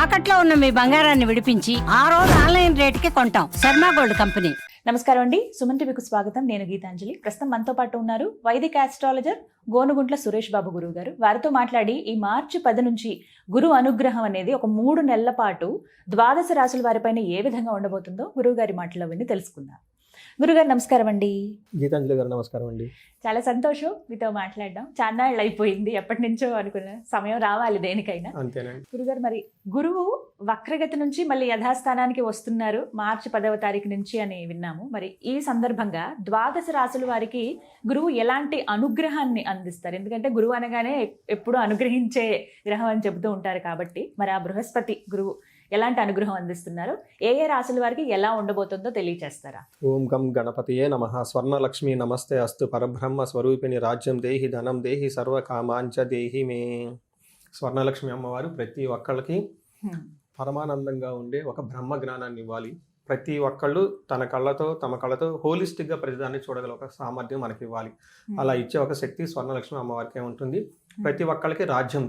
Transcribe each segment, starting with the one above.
తాకట్లో ఉన్న మీ బంగారాన్ని విడిపించి ఆ రోజు ఆన్లైన్ రేటుకి కొంటాం. Sharma gold company. నమస్కారం అండి, సుమన్ టీవీకి స్వాగతం. నేను గీతాంజలి. ప్రస్తుతం మనతో పాటు ఉన్నారు వైదిక ఆస్ట్రాలజర్ గోనుగుంట్ల సురేష్ బాబు గురువు గారు. వారితో మాట్లాడి ఈ మార్చి 10 నుంచి గురు అనుగ్రహం అనేది ఒక 3 నెలల పాటు ద్వాదశ రాశుల వారిపైన ఏ విధంగా ఉండబోతుందో గురువు గారి మాటల్లో విని తెలుసుకుందాం. గురుగారు నమస్కారం అండి. గీతాంజలి గారు నమస్కారం అండి. చాలా సంతోషం మీతో మాట్లాడడం. చాన్నాళ్ళు అయిపోయింది, ఎప్పటి నుంచో అనుకున్న సమయం రావాలి దేనికైనా. అంతేనండి. గురుగారు, మరి గురువు వక్రగతి నుంచి మళ్ళీ యథాస్థానానికి వస్తున్నారు మార్చి 10వ తారీఖు నుంచి అని విన్నాము. మరి ఈ సందర్భంగా ద్వాదశ రాశుల వారికి గురువు ఎలాంటి అనుగ్రహాన్ని అందిస్తారు? ఎందుకంటే గురువు అనగానే ఎప్పుడు అనుగ్రహించే గ్రహం అని చెబుతూ ఉంటారు కాబట్టి, మరి ఆ బృహస్పతి గురువు ఎలాంటి అనుగ్రహం అందిస్తున్నారు, ఏ ఏ రాశుల వారికి ఎలా ఉండబోతుందో తెలియచేస్తారా? ఓం గం గణపతియే నమః. స్వర్ణలక్ష్మి నమస్తే అస్తు. పరబ్రహ్మ స్వరూపిణి రాజ్యం దేహి ధనం దేహి సర్వకామాంచ దేహి మే. స్వర్ణలక్ష్మి అమ్మవారు ప్రతి ఒక్కళ్ళకి పరమానందంగా ఉండే ఒక బ్రహ్మ జ్ఞానాన్ని ఇవ్వాలి. ప్రతి ఒక్కళ్ళు తమ కళ్ళతో హోలిస్టిక్గా ప్రతిదాన్ని చూడగల ఒక సామర్థ్యం మనకి ఇవ్వాలి. అలా ఇచ్చే ఒక శక్తి స్వర్ణలక్ష్మి అమ్మవారికి ఉంటుంది. ప్రతి ఒక్కళ్ళకి రాజ్యం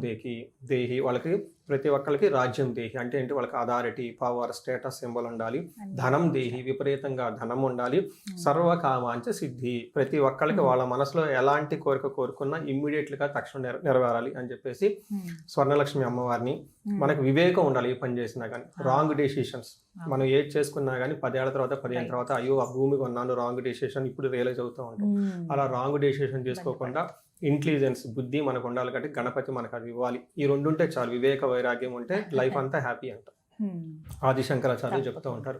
దేహి వాళ్ళకి ప్రతి ఒక్కళ్ళకి రాజ్యం దేహి అంటే ఏంటి, వాళ్ళకి అథారిటీ, పవర్, స్టేటస్ సింబల్ ఉండాలి. ధనం దేహి, విపరీతంగా ధనం ఉండాలి. సర్వకామాంచ సిద్ధి, ప్రతి ఒక్కళ్ళకి వాళ్ళ మనసులో ఎలాంటి కోరిక కోరుకున్నా ఇమ్మీడియట్గా తక్షణం నెరవేరాలి అని చెప్పేసి స్వర్ణలక్ష్మి అమ్మవారిని. మనకు వివేకం ఉండాలి. ఏ పని చేసినా కానీ రాంగ్ డెసిషన్స్ మనం ఏది చేసుకున్నా కానీ 10 ఏళ్ల తర్వాత 15 తర్వాత అయ్యో ఆ భూమి కొన్నాను రాంగ్ డెసిషన్ ఇప్పుడు రియలైజ్ అవుతూ ఉంటాం. అలా రాంగ్ డెసిషన్ చేసుకోకుండా ఇంటెలిజెన్స్, బుద్ధి మనకు ఉండాలి. కాబట్టి గణపతి మనకు అది ఇవ్వాలి. ఈ 2 ఉంటే చాలు. వివేక వైరాగ్యం ఉంటే లైఫ్ అంతా హ్యాపీ అంట ఆది శంకరాచార్యులు చెప్తూ ఉంటారు.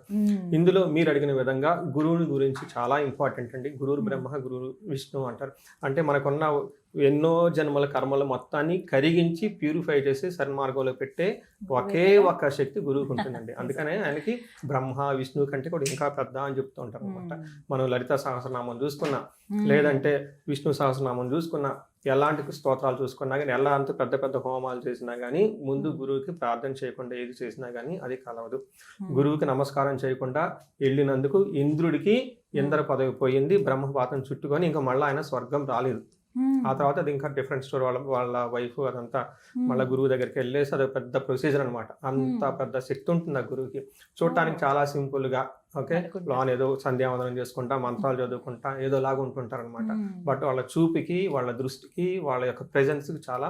ఇందులో మీరు అడిగిన విధంగా గురువుని గురించి చాలా ఇంపార్టెంట్ అండి. గురువు బ్రహ్మ గురువు విష్ణు అంటారు. అంటే మనకున్న ఎన్నో జన్మల కర్మల మొత్తాన్ని కరిగించి ప్యూరిఫై చేసి సన్మార్గంలో పెట్టే ఒకే ఒక్క శక్తి గురువుకు ఉంటుందండి. అందుకనే ఆయనకి బ్రహ్మ విష్ణువు కంటే కూడా ఇంకా పెద్ద అని చెప్తూ ఉంటారు అనమాట. మనం లలిత సహస్రనామం చూసుకున్నా, లేదంటే విష్ణు సహస్రనామం చూసుకున్నా, ఎలాంటి స్తోత్రాలు చూసుకున్నా కానీ, ఎలాంటి పెద్ద పెద్ద హోమాలు చేసినా కానీ ముందు గురువుకి ప్రార్థన చేయకుండా ఏది చేసినా కానీ అది కలవదు. గురువుకి నమస్కారం చేయకుండా వెళ్ళినందుకు ఇంద్రుడికి ఇంద్ర పదవి పోయింది. బ్రహ్మపాతం చుట్టుకొని ఇంకా మళ్ళీ ఆయన స్వర్గం రాలేదు. ఆ తర్వాత అది ఇంకా డిఫరెంట్ స్టోరీ. వాళ్ళ వైఫ్ అదంతా మళ్ళీ గురువు దగ్గరికి వెళ్ళేసి అది పెద్ద ప్రొసీజర్ అనమాట. అంత పెద్ద శక్తి ఉంటుంది ఆ గురువుకి. చూడటానికి చాలా సింపుల్ గా ఓకే లోన్ ఏదో సంధ్యావందనం చేసుకుంటా మంత్రాలు చదువుకుంటా ఏదో లాగా ఉంటుంటారు అనమాట. బట్ వాళ్ళ చూపుకి, వాళ్ళ దృష్టికి, వాళ్ళ యొక్క ప్రెజెన్స్ కి చాలా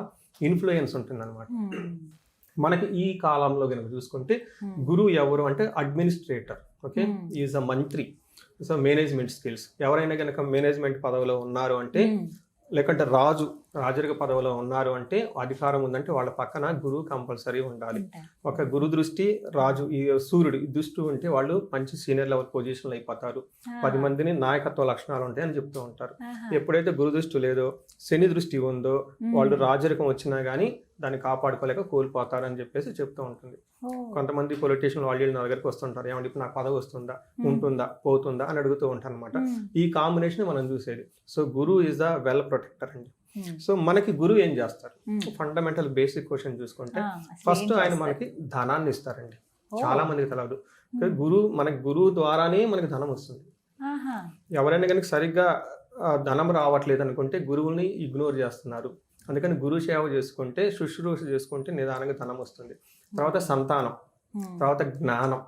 ఇన్ఫ్లుయెన్స్ ఉంటుంది అనమాట. మనకి ఈ కాలంలో కనుక చూసుకుంటే గురువు ఎవరు అంటే అడ్మినిస్ట్రేటర్. ఓకే, ఈజ్ అ మంత్రి. So management skills. ఎవరైనా కనుక మేనేజ్మెంట్ పదవిలో ఉన్నారు అంటే, లేకంటే రాజరిక పదవిలో ఉన్నారు అంటే, అధికారం ఉందంటే వాళ్ళ పక్కన గురువు కంపల్సరీ ఉండాలి. ఒక గురు దృష్టి రాజు ఈ సూర్యుడు దృష్టి ఉంటే వాళ్ళు మంచి సీనియర్ లెవెల్ పొజిషన్లు అయిపోతారు. 10 మందిని నాయకత్వ లక్షణాలు ఉంటాయి అని చెప్తూ ఉంటారు. ఎప్పుడైతే గురు దృష్టి లేదో, శని దృష్టి ఉందో, వాళ్ళు రాజరికం వచ్చినా కానీ దాన్ని కాపాడుకోలేక కోల్పోతారు అని చెప్పేసి చెప్తూ ఉంటుంది. కొంతమంది పొలిటీషియన్ వాళ్ళు నా దగ్గరికి వస్తుంటారు, ఏమంటే ఇప్పుడు నాకు పదవి వస్తుందా, ఉంటుందా, పోతుందా అని అడుగుతూ ఉంటారు అనమాట. ఈ కాంబినేషన్ మనం చూసేది. So Guru is the well protector అండి. సో మనకి గురువు ఏం చేస్తారు? ఫండమెంటల్ బేసిక్ క్వశ్చన్ చూసుకుంటే ఫస్ట్ ఆయన మనకి ధనాన్ని ఇస్తారండి. చాలా మందికి తెలియదు. మనకి గురువు ద్వారానే మనకి ధనం వస్తుంది. ఎవరైనా కనుక సరిగ్గా ధనం రావట్లేదు అనుకుంటే గురువుని ఇగ్నోర్ చేస్తున్నారు. అందుకని గురు సేవ చేసుకుంటే, శుశ్రూష చేసుకుంటే నిదానంగా ధనం వస్తుంది. తర్వాత సంతానం, తర్వాత జ్ఞానం,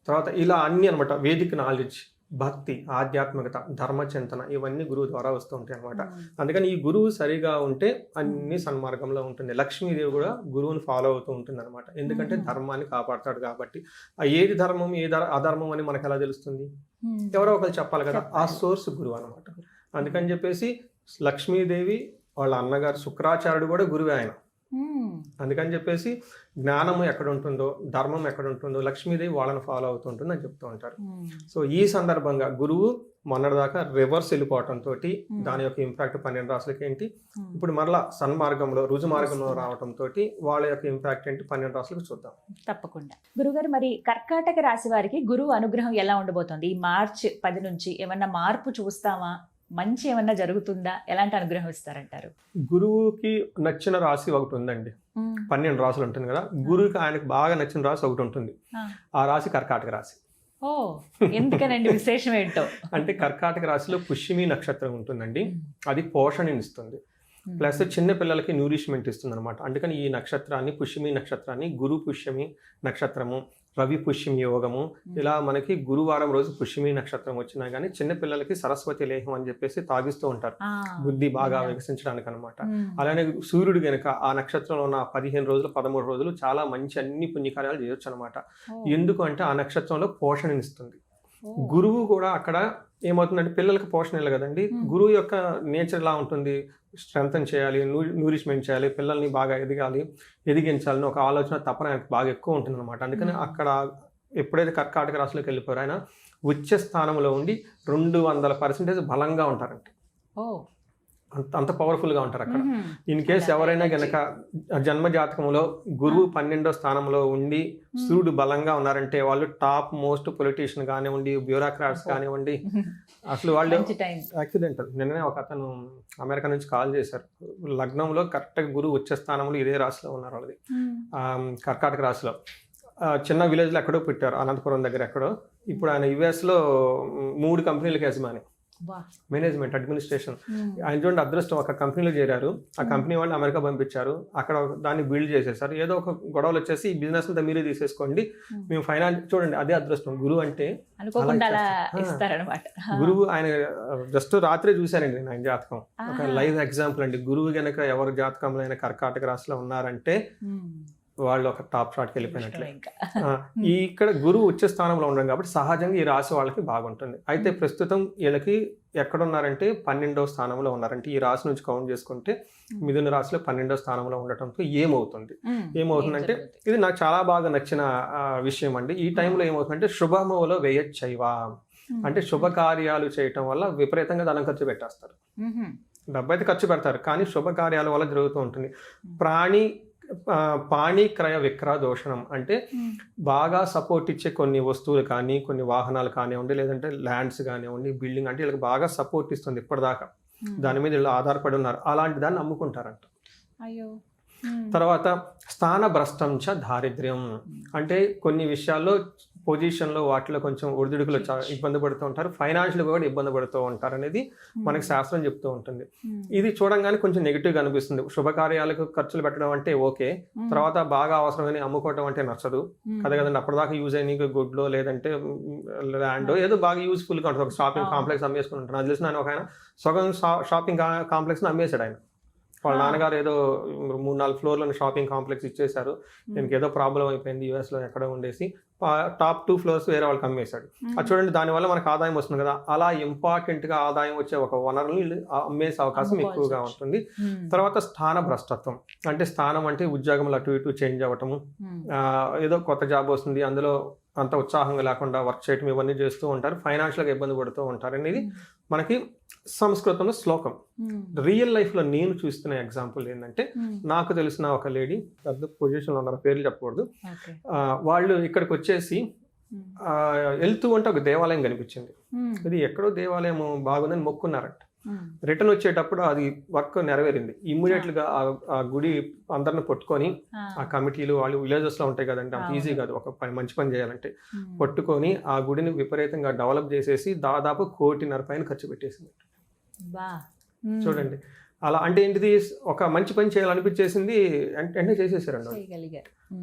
తర్వాత ఇలా అన్ని అనమాట. వేదిక నాలెడ్జ్, భక్తి, ఆధ్యాత్మికత, ధర్మచింతన ఇవన్నీ గురువు ద్వారా వస్తూ ఉంటాయి అనమాట. అందుకని ఈ గురువు సరిగా ఉంటే అన్ని సన్మార్గంలో ఉంటుంది. లక్ష్మీదేవి కూడా గురువుని ఫాలో అవుతూ ఉంటుంది అనమాట. ఎందుకంటే ధర్మాన్ని కాపాడతాడు కాబట్టి. ఏది ధర్మం అధర్మం అని మనకు ఎలా తెలుస్తుంది? ఎవరో ఒకరు చెప్పాలి కదా. ఆ సోర్స్ గురువు అనమాట. అందుకని చెప్పేసి లక్ష్మీదేవి వాళ్ళ అన్నగారు శుక్రాచార్యుడు కూడా గురువే ఆయన. అందుకని చెప్పేసి జ్ఞానము ఎక్కడ ఉంటుందో, ధర్మం ఎక్కడ ఉంటుందో లక్ష్మీదేవి వాళ్ళని ఫాలో అవుతుంటుంది అని చెప్తూ ఉంటారు. సో ఈ సందర్భంగా గురువు మొన్నటిదాకా రివర్స్ వెళ్ళిపోవటంతో దాని యొక్క ఇంపాక్ట్ 12 రాశులకి ఏంటి, ఇప్పుడు మరలా సన్మార్గంలో రుజు మార్గంలో రావడంతో వాళ్ళ యొక్క ఇంపాక్ట్ ఏంటి 12 రాశులకు చూద్దాం. తప్పకుండా. గురుగారు, మరి కర్కాటక రాశి వారికి గురువు అనుగ్రహం ఎలా ఉండబోతోంది? ఈ మార్చి 10 నుంచి ఏమన్నా మార్పు చూస్తామా? మంచి ఏమన్నా జరుగుతుందా? ఎలాంటి అనుగ్రహం ఇస్తారంటారు? గురువుకి నచ్చిన రాశి ఒకటి ఉందండి. 12 రాశులు ఉంటుంది కదా. గురువుకి ఆయనకు బాగా నచ్చిన రాశి ఒకటి ఉంటుంది. ఆ రాశి కర్కాటక రాశి. ఓ, ఎందుకనండి? విశేషం ఏంటో? అంటే కర్కాటక రాశిలో పుష్యమి నక్షత్రం ఉంటుందండి. అది పోషణని ఇస్తుంది. ప్లస్ చిన్న పిల్లలకి న్యూరిష్మెంట్ ఇస్తుంది అనమాట. అందుకని ఈ నక్షత్రాన్ని పుష్యమి నక్షత్రాన్ని గురు పుష్యమి నక్షత్రము, రవి పుష్యమి యోగము, ఇలా మనకి గురువారం రోజు పుష్యమి నక్షత్రం వచ్చినా కానీ చిన్న పిల్లలకి సరస్వతి లేహం అని చెప్పేసి తాగిస్తూ ఉంటారు బుద్ధి బాగా వికసించడానికి అనమాట. అలానే సూర్యుడు గనక ఆ నక్షత్రంలో ఉన్న 15 రోజులు 13 రోజులు చాలా మంచి అన్ని పుణ్యకార్యాలు చేయొచ్చు అనమాట. ఎందుకు అంటే ఆ నక్షత్రంలో పోషణనిస్తుంది. గురువు కూడా అక్కడ ఏమవుతుందంటే పిల్లలకి పోషణ ఇవ్వాలి కదండి. గురువు యొక్క నేచర్ ఎలా ఉంటుంది, స్ట్రెంథన్ చేయాలి, న్యూరిష్మెంట్ చేయాలి, పిల్లల్ని బాగా ఎదిగించాలని ఒక ఆలోచన తపన ఆయనకు బాగా ఎక్కువ ఉంటుంది అనమాట. అందుకని అక్కడ ఎప్పుడైతే కర్కాటక రాశిలోకి వెళ్ళిపోయారో ఆయన ఉచ్చ స్థానంలో ఉండి 200% బలంగా ఉంటారంట. అంత పవర్ఫుల్గా ఉంటారు అక్కడ. ఇన్ కేస్ ఎవరైనా గనక జన్మ జాతకంలో గురువు 12వ స్థానంలో ఉండి సూర్యుడు బలంగా ఉన్నారంటే వాళ్ళు టాప్ మోస్ట్ పొలిటీషియన్ కానివ్వండి, బ్యూరోక్రాట్స్ కానివ్వండి, అసలు వాళ్ళు యాక్సిడెంటల్. నిన్ననే ఒక అతను అమెరికా నుంచి కాల్ చేశారు. లగ్నంలో కరెక్ట్గా గురువు వచ్చే స్థానంలో ఇదే రాశిలో ఉన్నారు. వాళ్ళది కర్కాటక రాశిలో చిన్న విలేజ్లో ఎక్కడో పెట్టారు, అనంతపురం దగ్గర ఎక్కడో. ఇప్పుడు ఆయన యుఎస్లో 3 కంపెనీలకు యజమాని, మేనేజ్మెంట్ అడ్మినిస్ట్రేషన్. ఆయన చూడండి అదృష్టం, ఒక కంపెనీలో చేరారు. ఆ కంపెనీ వాళ్ళు అమెరికా పంపించారు, అక్కడ దాన్ని బిల్డ్ చేసేసారు. ఏదో ఒక గొడవలు వచ్చేసి ఈ బిజినెస్ అంతా మీరే తీసేసుకోండి, మేము ఫైనాన్స్. చూడండి అదే అదృష్టం. గురువు అంటే గురువు ఆయన జస్ట్ రాత్రే చూశానండి ఆయన జాతకం, ఒక లైవ్ ఎగ్జాంపుల్ అండి. గురువు గనక ఎవరి జాతకంలో అయినా కర్కాటక రాశిలో ఉన్నారంటే వాళ్ళు ఒక టాప్ షాట్కి వెళ్ళిపోయినట్లే. ఇక్కడ గురువు ఉచ్చ స్థానంలో ఉండడం కాబట్టి సహజంగా ఈ రాశి వాళ్ళకి బాగుంటుంది. అయితే ప్రస్తుతం వీళ్ళకి ఎక్కడున్నారంటే 12వ స్థానంలో ఉన్నారంటే ఈ రాశి నుంచి కౌంట్ చేసుకుంటే మిథున రాశిలో 12వ స్థానంలో ఉండటంతో ఏమవుతుందంటే ఇది నాకు చాలా బాగా నచ్చిన విషయం అండి. ఈ టైంలో ఏమవుతుందంటే శుభమోలో వేయచ్చైవా అంటే శుభకార్యాలు చేయటం వల్ల విపరీతంగా ధనం ఖర్చు పెట్టేస్తారు. డబ్బు అయితే ఖర్చు పెడతారు కానీ శుభకార్యాల వల్ల జరుగుతూ ఉంటుంది. పాణి క్రయ విక్రయ దోషణం అంటే బాగా సపోర్ట్ ఇచ్చే కొన్ని వస్తువులు కానీ కొన్ని వాహనాలు కానివ్వండి, లేదంటే ల్యాండ్స్ కానివ్వండి, బిల్డింగ్ అంటే వీళ్ళకి బాగా సపోర్ట్ ఇస్తుంది ఇప్పటిదాకా, దాని మీద వీళ్ళు ఆధారపడి ఉన్నారు, అలాంటి దాన్ని అమ్ముకుంటారంట. తర్వాత స్థాన భ్రష్టం చ దారిద్ర్యం అంటే కొన్ని విషయాల్లో పొజిషన్లో వాటిలో కొంచెం ఒడిదుడుకులు ఇబ్బంది పడుతూ ఉంటారు, ఫైనాన్షియల్గా కూడా ఇబ్బంది పడుతూ ఉంటారు అనేది మనకి శాస్త్రం చెప్తూ ఉంటుంది. ఇది చూడంగానే కొంచెం నెగిటివ్గా అనిపిస్తుంది. శుభకార్యాలకు ఖర్చులు పెట్టడం అంటే ఓకే, తర్వాత బాగా అవసరమని అమ్ముకోవడం అంటే నచ్చదు కదా కదండి. అప్పటిదాకా యూజ్ అయిన గుడ్లో లేదంటే ల్యాండో ఏదో బాగా యూస్ఫుల్గా ఉంటుంది. ఒక షాపింగ్ కాంప్లెక్స్ అమ్మేసుకుని ఉంటాను. అది తెలిసిన ఆయన ఒక ఆయన సగం షాపింగ్ కాంప్లెక్స్ని అమ్మేశాడు. ఆయన వాళ్ళ నాన్నగారు ఏదో 3-4 ఫ్లోర్లను షాపింగ్ కాంప్లెక్స్ ఇచ్చేశారు. దీనికి ఏదో ప్రాబ్లం అయిపోయింది యూఎస్లో ఎక్కడ ఉండేసి టాప్ 2 ఫ్లోర్స్ వేరే వాళ్ళకి అమ్మేశాడు. అది చూడండి, దానివల్ల మనకు ఆదాయం వస్తుంది కదా. అలా ఇంపార్టెంట్గా ఆదాయం వచ్చే ఒక వనరులు అమ్మేసే అవకాశం ఎక్కువగా ఉంటుంది. తర్వాత స్థాన భ్రష్టత్వం అంటే స్థానం అంటే ఉద్యోగంలో అటు ఇటు చేంజ్ అవ్వటము, ఏదో కొత్త జాబ్ వస్తుంది అందులో అంత ఉత్సాహంగా లేకుండా వర్క్ చేయటం ఇవన్నీ చేస్తూ ఉంటారు, ఫైనాన్షియల్గా ఇబ్బంది పడుతూ ఉంటారు అనేది మనకి సంస్కృతంలో శ్లోకం. రియల్ లైఫ్లో నేను చూస్తున్న ఎగ్జాంపుల్ ఏంటంటే నాకు తెలిసిన ఒక లేడీ పెద్ద పొజిషన్లో ఉన్నారు, పేర్లు చెప్పకూడదు. వాళ్ళు ఇక్కడికి వచ్చేసి వెళ్తూ ఉంటే ఒక దేవాలయం కనిపించింది. ఇది ఎక్కడో దేవాలయం బాగుందని మొక్కున్నారంట. రిటర్న్ వచ్చేటప్పుడు అది వర్క్ నెరవేరింది. ఇమ్మీడియట్గా ఆ గుడి అందరిని పట్టుకొని ఆ కమిటీలు వాళ్ళు విలేజెస్లో ఉంటాయి కదండి, అంత ఈజీ కాదు ఒక మంచి పని చేయాలంటే. పట్టుకొని ఆ గుడిని విపరీతంగా డెవలప్ చేసేసి దాదాపు 1.5 కోటి పైన ఖర్చు పెట్టేసింది. చూడండి అలా అంటే ఏంటిది, ఒక మంచి పని చేయాలనిపించేసింది వెంటనే చేసేసారండి.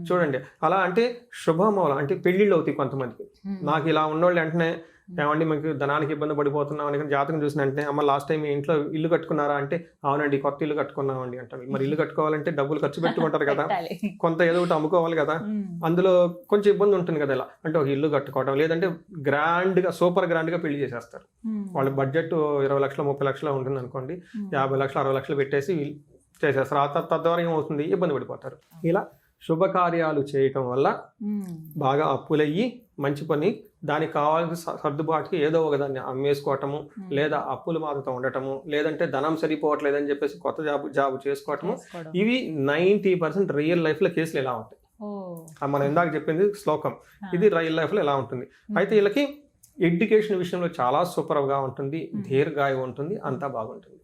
చూడండి అలా అంటే శుభమూలం అంటే పెళ్లిళ్ళు అవుతాయి కొంతమందికి. నాకు ఇలా ఉన్నోళ్ళు వెంటనే ఏమండి మీకు ధనానికి ఇబ్బంది పడిపోతున్నాం అని జాతకం చూసిన వెంటనే అమ్మ లాస్ట్ టైం మీ ఇంట్లో ఇల్లు కట్టుకున్నారా అంటే అవునండి కొత్త ఇల్లు కట్టుకున్నామండి అంటారు. మరి ఇల్లు కట్టుకోవాలంటే డబ్బులు ఖర్చు పెట్టుకుంటారు కదా, కొంత ఏదో ఒకటి అమ్ముకోవాలి కదా, అందులో కొంచెం ఇబ్బంది ఉంటుంది కదా. ఇలా అంటే ఒక ఇల్లు కట్టుకోవడం లేదంటే గ్రాండ్గా సూపర్ గ్రాండ్గా పెళ్లి చేసేస్తారు. వాళ్ళ బడ్జెట్ 20 లక్షలు 30 లక్షలు ఉంటుంది అనుకోండి, 50 లక్షలు 60 లక్షలు పెట్టేసి చేసేస్తారు. తద్వారా ఏమవుతుంది, ఇబ్బంది పడిపోతారు. ఇలా శుభకార్యాలు చేయటం వల్ల బాగా అప్పులయ్యి మంచి పని దానికి కావాల్సిన సర్దుబాటుకి ఏదో ఒక దాన్ని అమ్మేసుకోవటము, లేదా అప్పుల బాధతో ఉండటము, లేదంటే ధనం సరిపోవట్లేదని చెప్పేసి కొత్త జాబ్ చేసుకోవటము, ఇవి 90% రియల్ లైఫ్లో కేసులు ఎలా ఉంటాయి. మనం ఇందాక చెప్పింది శ్లోకం, ఇది రియల్ లైఫ్లో ఎలా ఉంటుంది. అయితే వీళ్ళకి ఎడ్యుకేషన్ విషయంలో చాలా సూపర్గా ఉంటుంది, దీర్ఘాయువు ఉంటుంది, అంతా బాగుంటుంది.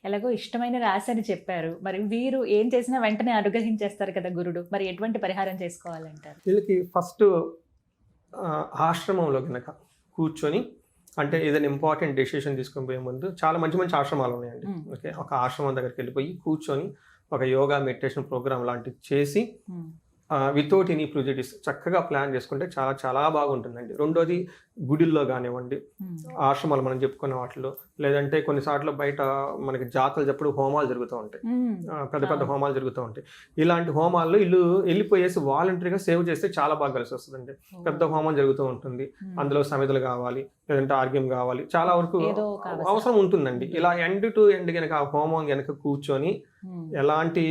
ఎలాగో ఇష్టమైన రాశి అని చెప్పారు, మరి వీరు ఏం చేసినా వెంటనే అనుగ్రహించేస్తారు కదా గురుడు, మరి ఎటువంటి పరిహారం చేసుకోవాలంటారు? వీళ్ళకి ఫస్ట్ ఆశ్రమంలో కనుక కూర్చొని అంటే ఏదైనా ఇంపార్టెంట్ డెసిషన్ తీసుకొని పోయే ముందు చాలా మంచి మంచి ఆశ్రమాలు ఉన్నాయండి. ఓకే, ఒక ఆశ్రమం దగ్గరికి వెళ్ళిపోయి కూర్చొని ఒక యోగా మెడిటేషన్ ప్రోగ్రామ్ లాంటివి చేసి వితౌట్ ఎనీ ప్రిజుడిస్ చక్కగా ప్లాన్ చేసుకుంటే చాలా చాలా బాగుంటుందండి. రెండోది గుడిల్లో కానివ్వండి, ఆశ్రమాలు మనం చెప్పుకున్న వాటిలో, లేదంటే కొన్నిసార్లు బయట మనకి జాతరలు చెప్పుడు హోమాలు జరుగుతూ ఉంటాయి, పెద్ద పెద్ద హోమాలు జరుగుతూ ఉంటాయి. ఇలాంటి హోమాల్లో ఇల్లు వెళ్ళిపోయేసి వాలంటరీగా సేవ్ చేస్తే చాలా బాగా కలిసి వస్తుందండి. పెద్ద హోమం జరుగుతూ ఉంటుంది, అందులో సమితులు కావాలి, లేదంటే ఆర్గ్యం కావాలి, చాలా వరకు అవసరం ఉంటుందండి. ఇలా ఎండ్ టు ఎండ్ కనుక ఆ హోమం కనుక కూర్చొని ఎలాంటి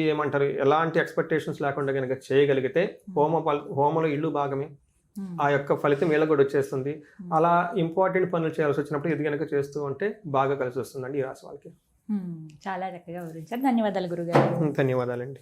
ఎక్స్పెక్టేషన్స్ లేకుండా కనుక చేయగలిగితే హోమంలో ఇల్లు భాగమే, ఆ యొక్క ఫలితం వీళ్ళకి కూడా వచ్చేస్తుంది. అలా ఇంపార్టెంట్ పనులు చేయాల్సి వచ్చినప్పుడు ఇది కనుక చేస్తూ ఉంటే బాగా కలిసి వస్తుందండి ఈ రాశి వాళ్ళకి. చాలా చక్కగా వివరించారు. ధన్యవాదాలు గురుగారు. ధన్యవాదాలండి.